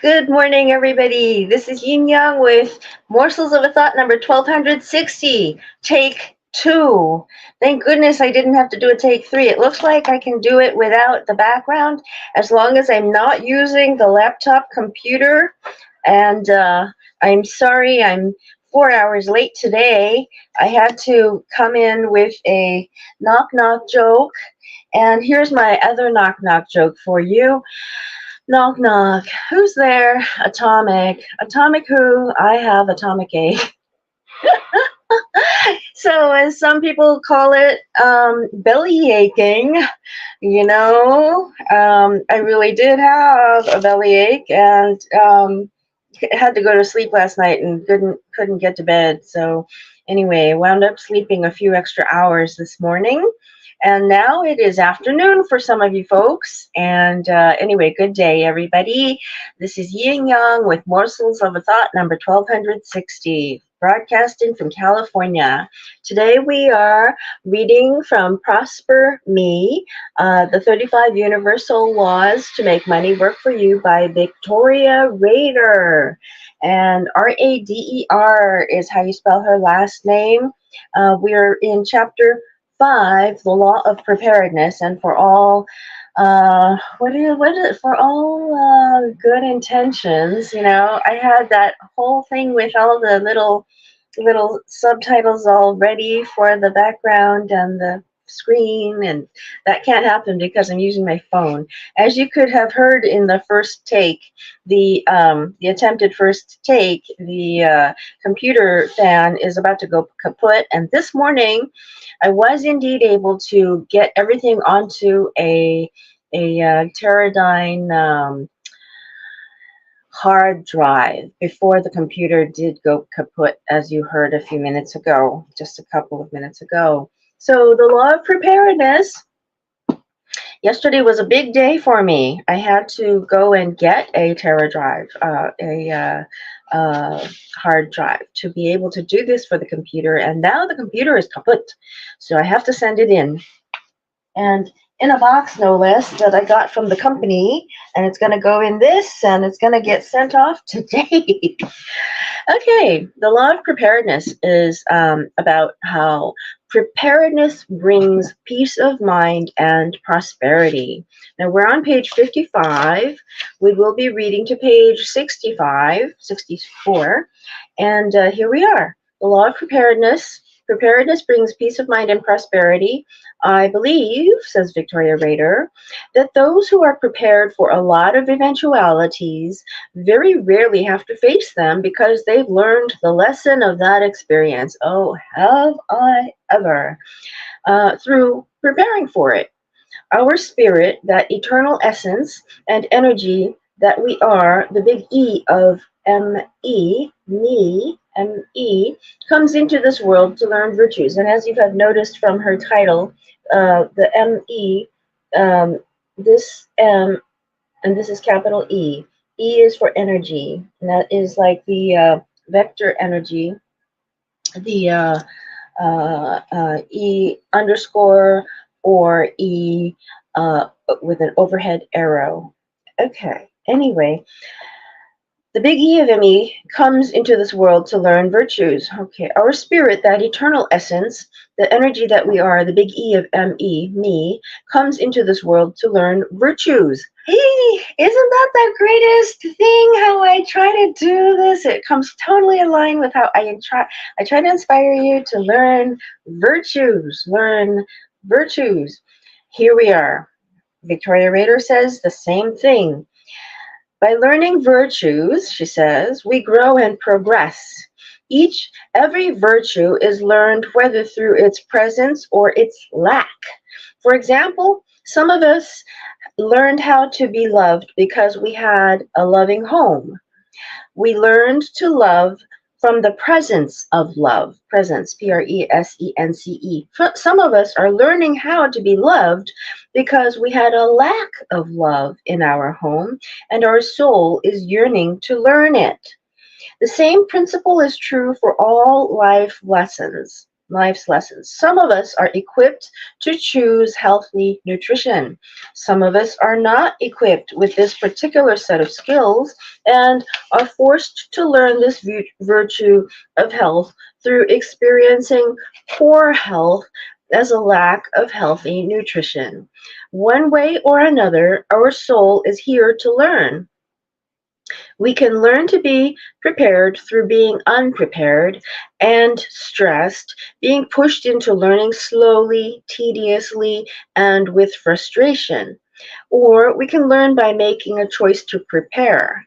Good morning, everybody. This is Yin Yang with Morsels of a Thought number 1260, take two. Thank goodness I didn't have to do a take three. It looks like I can do it without the background as long as I'm not using the laptop computer. And I'm sorry I'm 4 hours late today. I had to come in with a knock knock joke. And here's my other knock knock joke for you. Knock knock. Who's there? Atomic. Atomic who? I have atomic ache. So as some people call it, belly aching. I really did have a belly ache and had to go to sleep last night and couldn't get to bed. So anyway, wound up sleeping a few extra hours this morning. And now it is afternoon for some of you folks. And anyway, good day, everybody. This is Yin Yang with Morsels of a Thought number 1260, broadcasting from California. Today we are reading from Prosper Me, the 35 Universal Laws to Make Money Work for You by Victoria Rader. And Rader is how you spell her last name. We're in chapter 5, the law of preparedness, and for all for all good intentions. I had that whole thing with all the little subtitles all ready for the background and the screen, and that can't happen because I'm using my phone. As you could have heard in the first take, the attempted first take, the computer fan is about to go kaput, and this morning I was indeed able to get everything onto a Teradyne hard drive before the computer did go kaput, as you heard a few minutes ago, just a couple of minutes ago. So the law of preparedness. Yesterday was a big day for me. I had to go and get a Tera drive, hard drive, to be able to do this for the computer. And now the computer is kaput, so I have to send it in. And in a box, no less, that I got from the company, and it's going to go in this, and it's going to get sent off today. Okay, the law of preparedness is about how preparedness brings peace of mind and prosperity. Now we're on page 55. We will be reading to page 65, 64, and here we are. The law of preparedness. Preparedness brings peace of mind and prosperity. I believe, says Victoria Rader, that those who are prepared for a lot of eventualities very rarely have to face them because they've learned the lesson of that experience. Oh, have I ever? Through preparing for it. Our spirit, that eternal essence and energy that we are, the big E of M.E., me, M.E., comes into this world to learn virtues. And as you have noticed from her title, the M.E., this M, and this is capital E. E is for energy, and that is like the vector energy, the E underscore or E with an overhead arrow. Okay, anyway, the big E of ME comes into this world to learn virtues. Okay, our spirit, that eternal essence, the energy that we are, the big E of ME, me, comes into this world to learn virtues. Hey, isn't that the greatest thing? How I try to do this, it comes totally in line with how I try to inspire you to learn virtues. Learn virtues. Here we are. Victoria Rader says the same thing. By learning virtues, she says, we grow and progress. Every virtue is learned whether through its presence or its lack. For example, some of us learned how to be loved because we had a loving home. We learned to love from the presence of love. Presence, Presence. Some of us are learning how to be loved because we had a lack of love in our home, and our soul is yearning to learn it. The same principle is true for all life lessons. life's lessons. Some of us are equipped to choose healthy nutrition. Some of us are not equipped with this particular set of skills and are forced to learn this virtue of health through experiencing poor health as a lack of healthy nutrition. One way or another, our soul is here to learn. We can learn to be prepared through being unprepared and stressed, being pushed into learning slowly, tediously, and with frustration. Or we can learn by making a choice to prepare.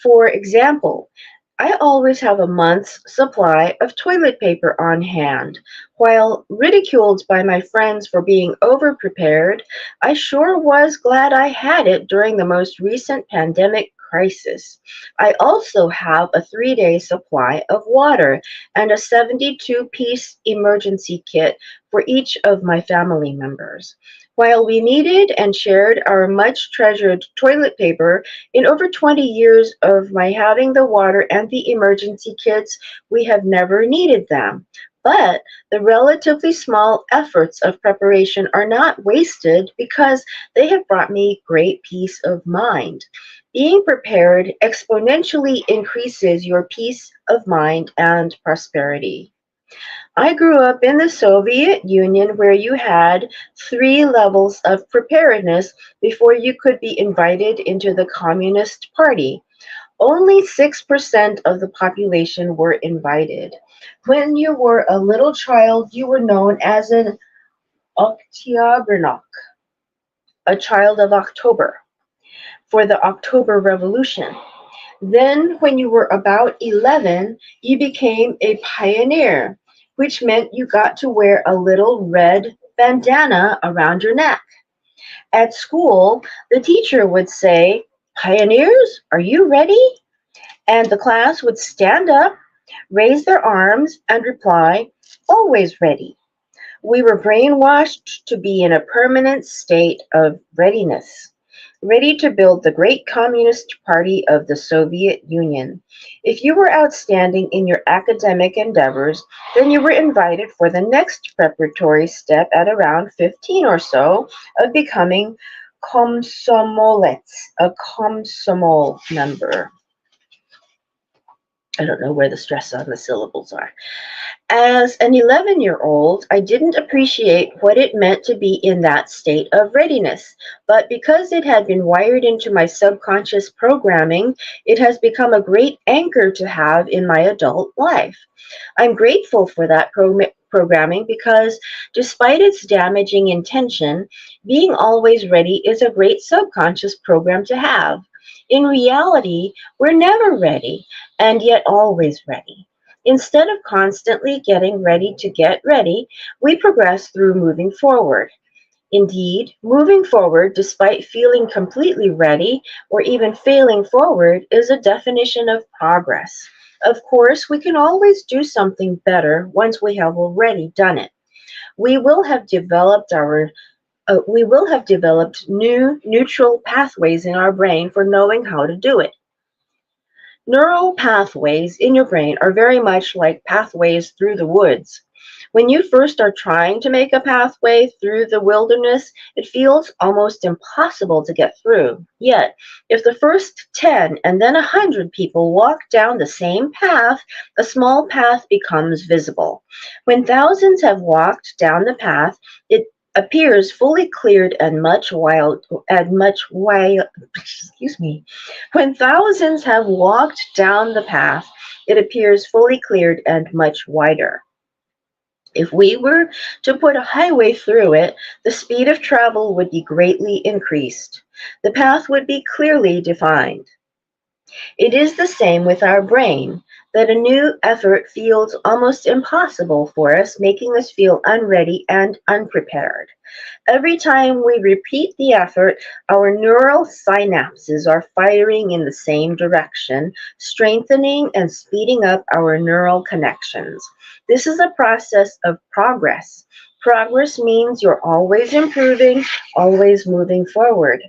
For example, I always have a month's supply of toilet paper on hand. While ridiculed by my friends for being overprepared, I sure was glad I had it during the most recent pandemic crisis. I also have a 3-day supply of water and a 72-piece emergency kit for each of my family members. While we needed and shared our much treasured toilet paper, in over 20 years of my having the water and the emergency kits, we have never needed them. But the relatively small efforts of preparation are not wasted because they have brought me great peace of mind. Being prepared exponentially increases your peace of mind and prosperity. I grew up in the Soviet Union where you had 3 levels of preparedness before you could be invited into the Communist Party. Only 6% of the population were invited. When you were a little child, you were known as an Oktyabrnak, a child of October, for the October Revolution. Then, when you were about 11, you became a pioneer, which meant you got to wear a little red bandana around your neck. At school, the teacher would say, "Pioneers, are you ready?" And the class would stand up, raise their arms, and reply, "Always ready." We were brainwashed to be in a permanent state of readiness, ready to build the great Communist Party of the Soviet Union. If you were outstanding in your academic endeavors, then you were invited for the next preparatory step at around 15 or so of becoming komsomolets, a komsomol member. I don't know where the stress on the syllables are. As an 11-year-old, I didn't appreciate what it meant to be in that state of readiness, but because it had been wired into my subconscious programming, it has become a great anchor to have in my adult life. I'm grateful for that programming because, despite its damaging intention, being always ready is a great subconscious program to have. In reality, we're never ready, and yet always ready. Instead of constantly getting ready to get ready, we progress through moving forward. Indeed, moving forward despite feeling completely ready or even failing forward is a definition of progress. Of course, we can always do something better once we have already done it. We will have developed new neutral pathways in our brain for knowing how to do it. Neural pathways in your brain are very much like pathways through the woods. When you first are trying to make a pathway through the wilderness, it feels almost impossible to get through. Yet, if the first 10 and then 100 people walk down the same path, a small path becomes visible. When thousands have walked down the path, it appears fully cleared and excuse me. When thousands have walked down the path, it appears fully cleared and much wider. If we were to put a highway through it, the speed of travel would be greatly increased. The path would be clearly defined. It is the same with our brain, that a new effort feels almost impossible for us, making us feel unready and unprepared. Every time we repeat the effort, our neural synapses are firing in the same direction, strengthening and speeding up our neural connections. This is a process of progress. Progress means you're always improving, always moving forward.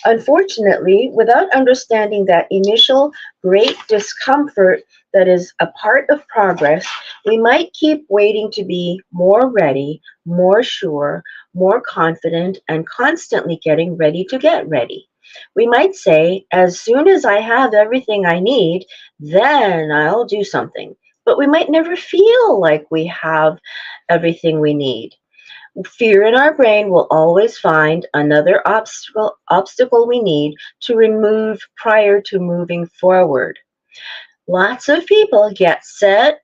Unfortunately, without understanding that initial great discomfort that is a part of progress, we might keep waiting to be more ready, more sure, more confident, and constantly getting ready to get ready. We might say, as soon as I have everything I need, then I'll do something. But we might never feel like we have everything we need. Fear in our brain will always find another obstacle we need to remove prior to moving forward. Lots of people get set,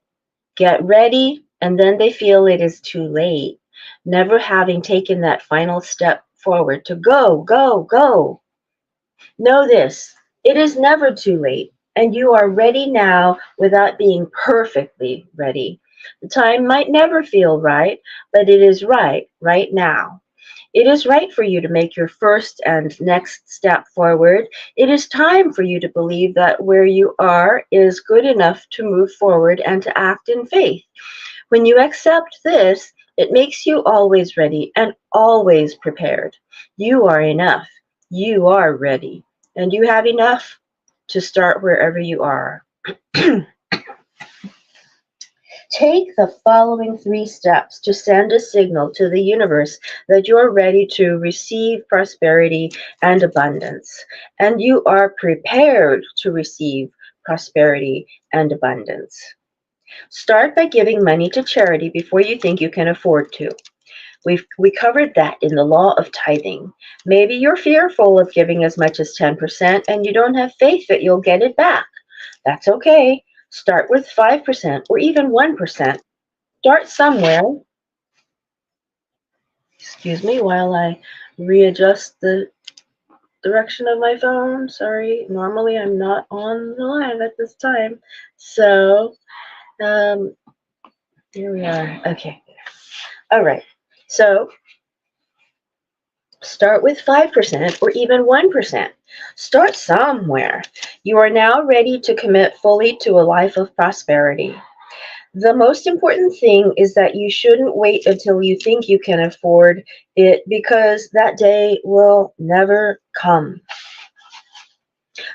get ready, and then they feel it is too late, never having taken that final step forward to go, go, go. Know this, it is never too late, and you are ready now without being perfectly ready. The time might never feel right, but it is right now. It is right for you to make your first and next step forward. It is time for you to believe that where you are is good enough to move forward and to act in faith. When you accept this, it makes you always ready and always prepared. You are enough. You are ready. And you have enough to start wherever you are. Take the following 3 steps to send a signal to the universe that you're ready to receive prosperity and abundance, and you are prepared to receive prosperity and abundance. Start by giving money to charity before you think you can afford to. We covered that in the law of tithing. Maybe you're fearful of giving as much as 10% and you don't have faith that you'll get it back. That's okay. Start with 5% or even 1%. Start somewhere. Excuse me while I readjust the direction of my phone. Sorry, normally I'm not on the line at this time. So, here we are. Okay. All right. So, start with 5% or even 1%. Start somewhere. You are now ready to commit fully to a life of prosperity. The most important thing is that you shouldn't wait until you think you can afford it because that day will never come.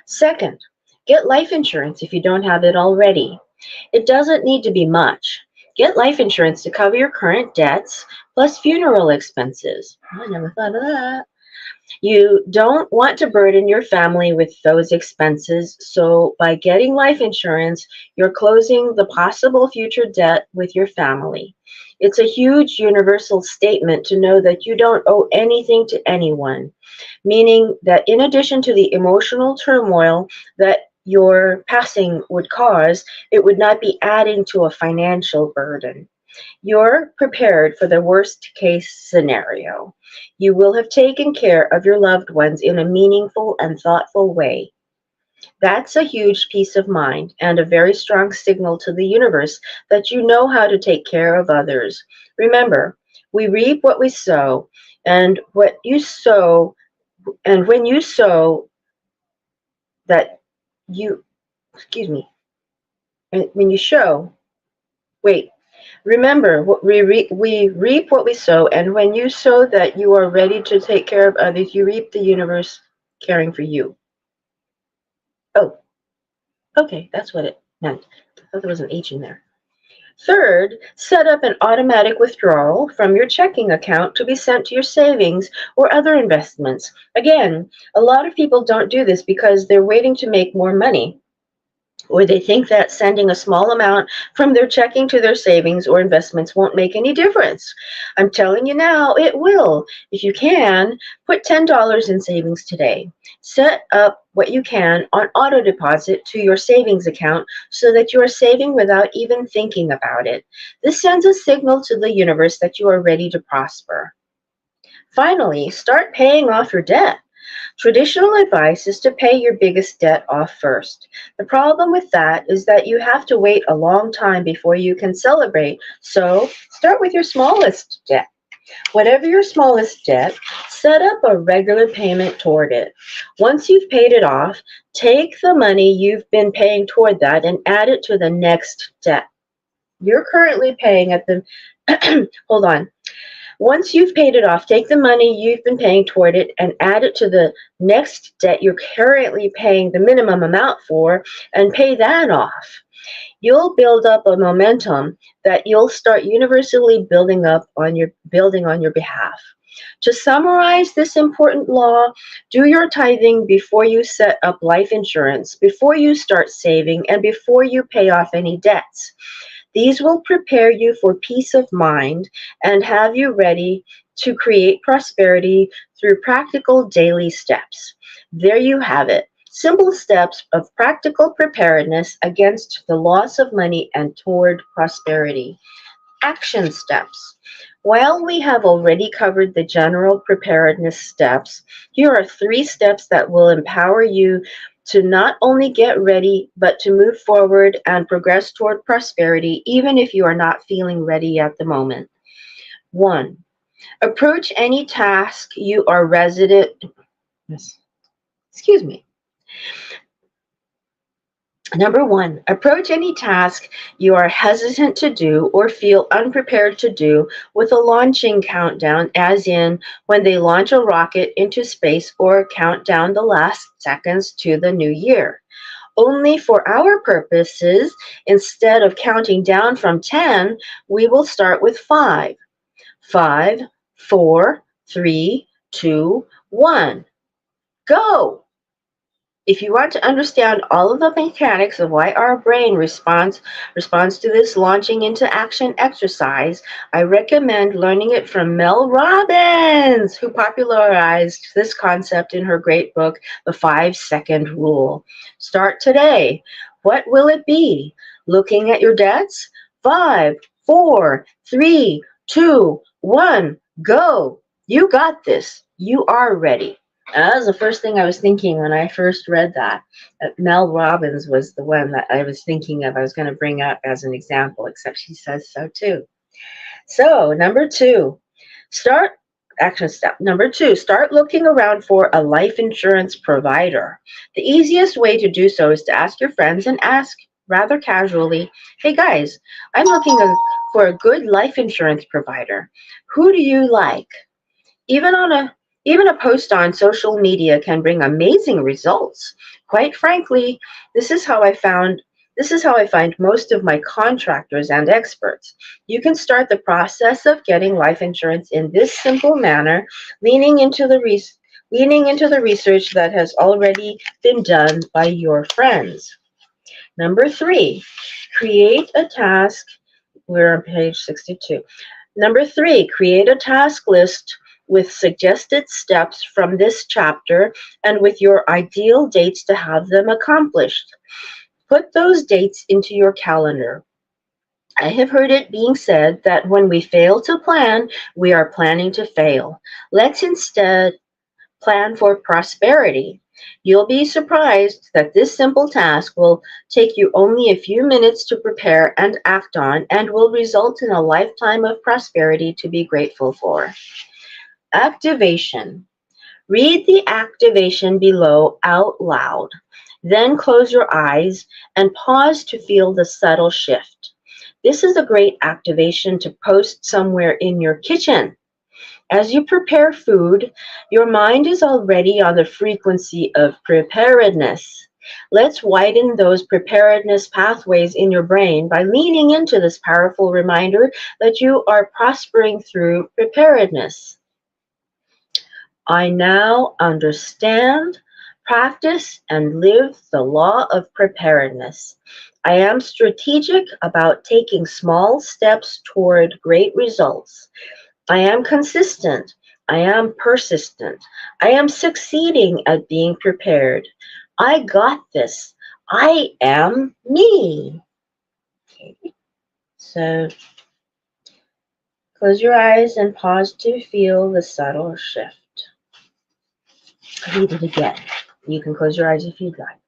Second, get life insurance if you don't have it already. It doesn't need to be much. Get life insurance to cover your current debts plus funeral expenses. I never thought of that. You don't want to burden your family with those expenses, so by getting life insurance, you're closing the possible future debt with your family. It's a huge universal statement to know that you don't owe anything to anyone, meaning that in addition to the emotional turmoil that your passing would cause, it would not be adding to a financial burden. You're prepared for the worst case scenario. You will have taken care of your loved ones in a meaningful and thoughtful way. That's a huge peace of mind and a very strong signal to the universe that you know how to take care of others. Remember, we reap what we sow, and what you sow, and when you sow that you, excuse me, and when you show, wait, remember, we reap what we sow, and when you sow that you are ready to take care of others, you reap the universe caring for you. Oh, okay, that's what it meant. I thought there was an H in there. Third, set up an automatic withdrawal from your checking account to be sent to your savings or other investments. Again, a lot of people don't do this because they're waiting to make more money, or they think that sending a small amount from their checking to their savings or investments won't make any difference. I'm telling you now, it will. If you can, put $10 in savings today. Set up what you can on auto deposit to your savings account so that you are saving without even thinking about it. This sends a signal to the universe that you are ready to prosper. Finally, start paying off your debt. Traditional advice is to pay your biggest debt off first. The problem with that is that you have to wait a long time before you can celebrate. So start with your smallest debt. Whatever your smallest debt, set up a regular payment toward it. Once you've paid it off, take the money you've been paying toward that and add it to the next debt. You're currently paying at the, hold on. Once you've paid it off, take the money you've been paying toward it and add it to the next debt you're currently paying the minimum amount for and pay that off. You'll build up a momentum that you'll start universally building on your behalf. To summarize this important law, do your tithing before you set up life insurance, before you start saving, and before you pay off any debts. These will prepare you for peace of mind and have you ready to create prosperity through practical daily steps. There you have it. Simple steps of practical preparedness against the loss of money and toward prosperity. Action steps. While we have already covered the general preparedness steps, here are 3 steps that will empower you to not only get ready, but to move forward and progress toward prosperity, even if you are not feeling ready at the moment. 1. Approach any task you are resident. Excuse me. Number 1, approach any task you are hesitant to do or feel unprepared to do with a launching countdown, as in when they launch a rocket into space or count down the last seconds to the new year. Only for our purposes, instead of counting down from 10, we will start with 5. 5, 4, 3, 2, 1. Go! If you want to understand all of the mechanics of why our brain responds to this launching into action exercise, I recommend learning it from Mel Robbins, who popularized this concept in her great book, The 5-Second Rule. Start today. What will it be? Looking at your debts? 5, 4, 3, 2, 1, go. You got this. You are ready. That was the first thing I was thinking when I first read that. Mel Robbins was the one that I was thinking of. I was going to bring up as an example, except she says so too. So, number 2, action step number 2, start looking around for a life insurance provider. The easiest way to do so is to ask your friends and ask rather casually, hey guys, I'm looking for a good life insurance provider. Who do you like? Even a post on social media can bring amazing results. Quite frankly, this is how I find most of my contractors and experts. You can start the process of getting life insurance in this simple manner, leaning into the research that has already been done by your friends. Number 3, create a task. We're on page 62. Number 3, create a task list with suggested steps from this chapter and with your ideal dates to have them accomplished. Put those dates into your calendar. I have heard it being said that when we fail to plan, we are planning to fail. Let's instead plan for prosperity. You'll be surprised that this simple task will take you only a few minutes to prepare and act on and will result in a lifetime of prosperity to be grateful for. Activation. Read the activation below out loud. Then close your eyes and pause to feel the subtle shift. This is a great activation to post somewhere in your kitchen. As you prepare food, your mind is already on the frequency of preparedness. Let's widen those preparedness pathways in your brain by leaning into this powerful reminder that you are prospering through preparedness. I now understand, practice, and live the law of preparedness. I am strategic about taking small steps toward great results. I am consistent. I am persistent. I am succeeding at being prepared. I got this. I am me. Okay. So close your eyes and pause to feel the subtle shift. Read it again. You can close your eyes if you'd like.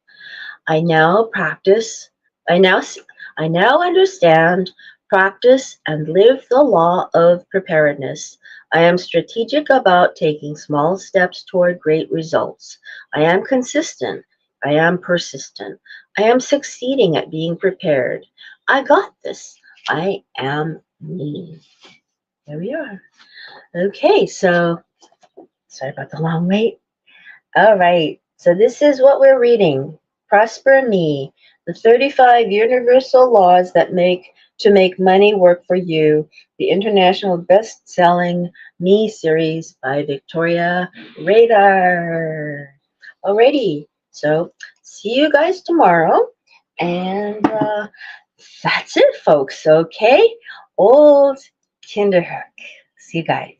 I now understand, practice, and live the law of preparedness. I am strategic about taking small steps toward great results. I am consistent. I am persistent. I am succeeding at being prepared. I got this. I am me. There we are. Okay, so sorry about the long wait. All right, so this is what we're reading. Prosper Me, the 35 Universal Laws that make money work for you, the international best-selling Me series by Victoria Rader. Alrighty, so see you guys tomorrow, and that's it, folks, okay? Old Kinderhook. See you guys.